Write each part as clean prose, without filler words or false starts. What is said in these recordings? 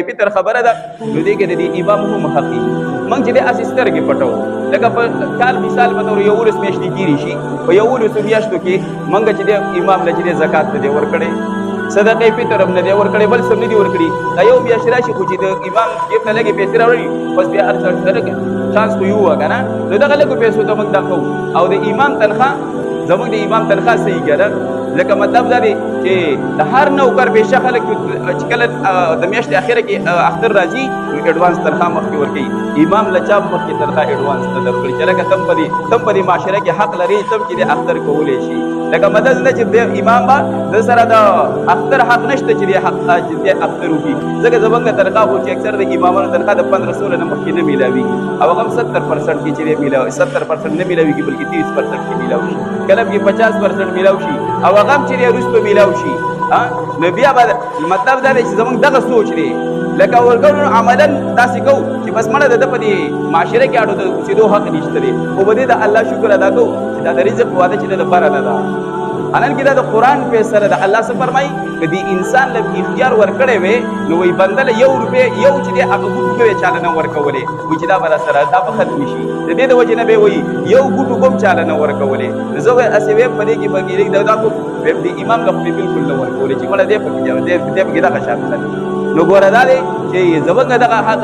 فطر خبره ده نو دې کې د امام هم حقي موږ چې د اسستر کې پټو لکه په کال مثال په تور یو ورس میاشتې تیری شي په یو ورس میاشتو کې موږ چې د امام لچې زکات ته ورکړي صدقه فطر هم نه دی ورکړي بل سم نه دی ورکړي دا یو میاشت راشي خو چې د امام جیب نه لګي پیسې راوړي بس بیا هر څه سره چانس خو یو وګنه نو دغه لګو پیسو ته موږ دغو او د امام تنخواه زموږ د امام تنخواه صحیح کړه لکه مطلب دا دی چې د هر نوکر بهشه خلک چې کله د میاشتې اخره کې اختر راځي نو اډوانس تنخواه مخکې ورکوي امام له چا مخکې تنخواه اډوانس ته درکړي چې لکه تم په دې معاشره کې حق لري تم چې د اختر کولی شي لکه مدد نه چې امام به د سره د اختر حق نشته چې د اختر وکړي ځکه زموږ تنخواه خو چې اکثر د امامانو تنخواه د 1500 نه مخکې نه میلاویږي او هغه هم 70% کې چې میلاوي 70% نه میلاویږي بلکې 30% کې میلاوي شي کله کې 50% میلاوي شي او هغه هم چې وروسته میلاوي شي نو بیا به مطلب دا دی چې زموږ دغه سوچ دی لکه ورګو عملاً داسې کوو چې بس مړه د په دې معاشره کې اړو د اوسېدو حق نشته دی خو به دې د الله شکر ادا کوو چې دا د رزق واده چې د لپاره نه ده انن کې دا د قرآن فیصله ده الله څه فرمایي که دې انسان له اختیار ورکړی وی نو وایي بنده له 1 روپۍ یو چې دی هغه ګوټو به یې چاله نه ورکولې وایي چې دا به راسره دا به ختمې شي د دې د وجې نه به یې وایي یو ګوټو به هم چاله نه ورکولې نو زه به هسې ویم په دې کې به ګیرې دا خو د امام له خو بلکل نه ورکولې چې مړه دې پکې دغه شان نو ګوره دا دی چې زموږ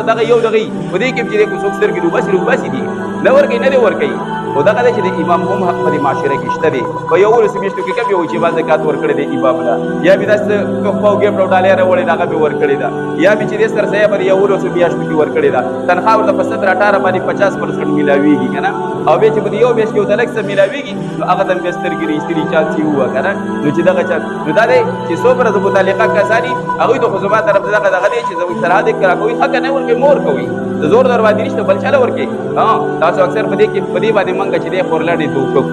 دغه یو دغه په دې کې چې څوک سترګې روباسي دي نه ورکوي نه دی ورکوي خو دغه دی چې د امام هم حق په دې معاشره کې شته دی په یو ورځ میاشتو کې کم یو چې با زکات ورکړی دی امام له یا به داسې پاو ګیپ ډالۍ راوړې ده هغه به ورکړې ده یا به چې دې سرسایه به یو ورځ میاشتو کې ورکړې ده تنخواه ورته په 17-18 باندې 50% میلاویږي که نه او بیا چې په یو میاشت کې ورته لږ څه میلاویږي نو هغه ته بیا سترګې ایستلي چانس یې ووه که نه نو چې دغه چانس نو دا دی چې څومره د متعلقه کسان دي هغوی ته خو زما طرف ته دغه دی چې زموږ سرحد یې راکوي حق نه ورکوي مور کوي د زور در باندې نشته بل چاله ورکوي تاسو اکثر په دې باندې موږ چې دی خورلاډې ته وکړو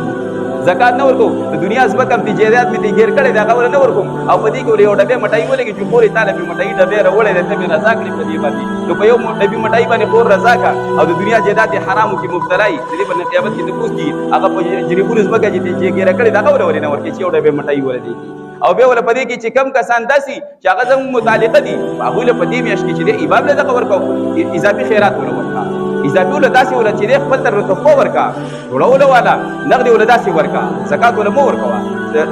زکات نه ورکو د دنیا ځمکه هم تجارت مې تېر کړی دی هغه ور نه ورکوم او په دې کې یو ډبې مټۍ ولګي چې خور یې تاله مې مټۍ ډبې راوړی دی ته مې رضا کړې په دې باندې نو په یو ډبې مټۍ باندې خور رضا کړه او د دنیا جایداد یې حرامو کې مبتلا یي د دې باندې قیامت کې نفوس کي هغه په جریبونو ځمکه چې ګیره کړې ده هغه ولې نه ورکوي چې یو ډبې مټۍ ولګي او بیا ول په دې کې چې کم کسان داسي چې هغه زموږ متعلقه دي هغوی له په دې میاشت کې چې دی امام له دغه ورکوو اضافي خیرات ونه ورکړه اضافي ول داسې ول چې دی خپل تر تحفه ورکړه جوړولو والا نغدي ول داسې ورکړه زکات ول مو ورکوه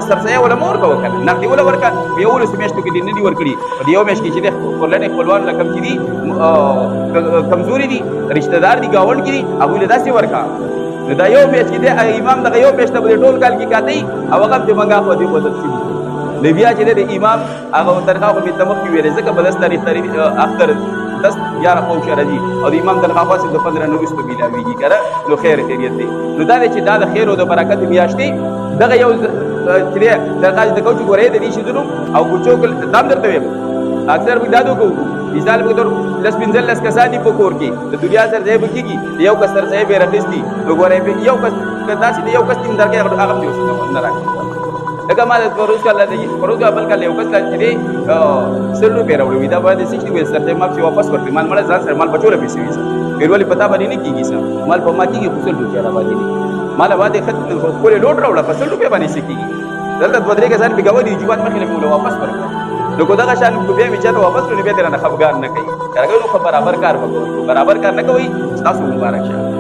سرسایه ول مو ورکوه کنه نغدي ول ورکړه په یو ورځ میاشتو کې دې نه دي ورکړي په یو میاشت کې چې دی خپلانې خپلوان له کم چې دي کمزوري دي رشتہ دار دي گاونډ کې دي هغوی له داسې ورکړه نو دا یو میاشت کې دی امام دغه یو میاشت به ټول کال کې کاتی او هغه د منګا په دې بدل شي نو بیا چې د امام هغه تنخواه خو مې ته مخکې ویلې ځکه په 10 تاریخ اختر 10-11 پوښ راځي او د امام تنخواه خاص د 15 نه وروسته میلاویږي که نه نو خیریت دی نو دا دی چې دا د خیر او د برکت میاشت دی دغه یو چې دی تنخواه د کوچ ګورې د دې شیزونو او کوچو دام درته ویم اکثر موږ دا کوو مثال په تور 10-15 کسان دي په کور کې د دنیا سره ځای به کېږي یو کس سره ځای به راخیستي نو ګورې یو کس داسې یو کس تیم درکې هغه دې اوس نه راکړي لکه ما د پروز کله دی پروز بل کله یو کس چې دی 100 روپۍ راوړي دا باندې 60 وې سره ما چې واپس ورکړي مال مړ ځان سره مال بچوله پیسې وي پیرولې پتا باندې نه کیږي سم مال په ما کېږي 100 روپۍ را باندې مال باندې خط کولې لوټ راوړه په 100 روپۍ باندې سکیږي دلته دوه درې کسان بګاوي دی جوات مخې له مولا واپس ورکړه نو کو دا شان کو بیا میچا واپس نو بیا درنه خفګان نه کوي راګو نو برابر کار وکړو برابر کار نه کوي تاسو مبارک شه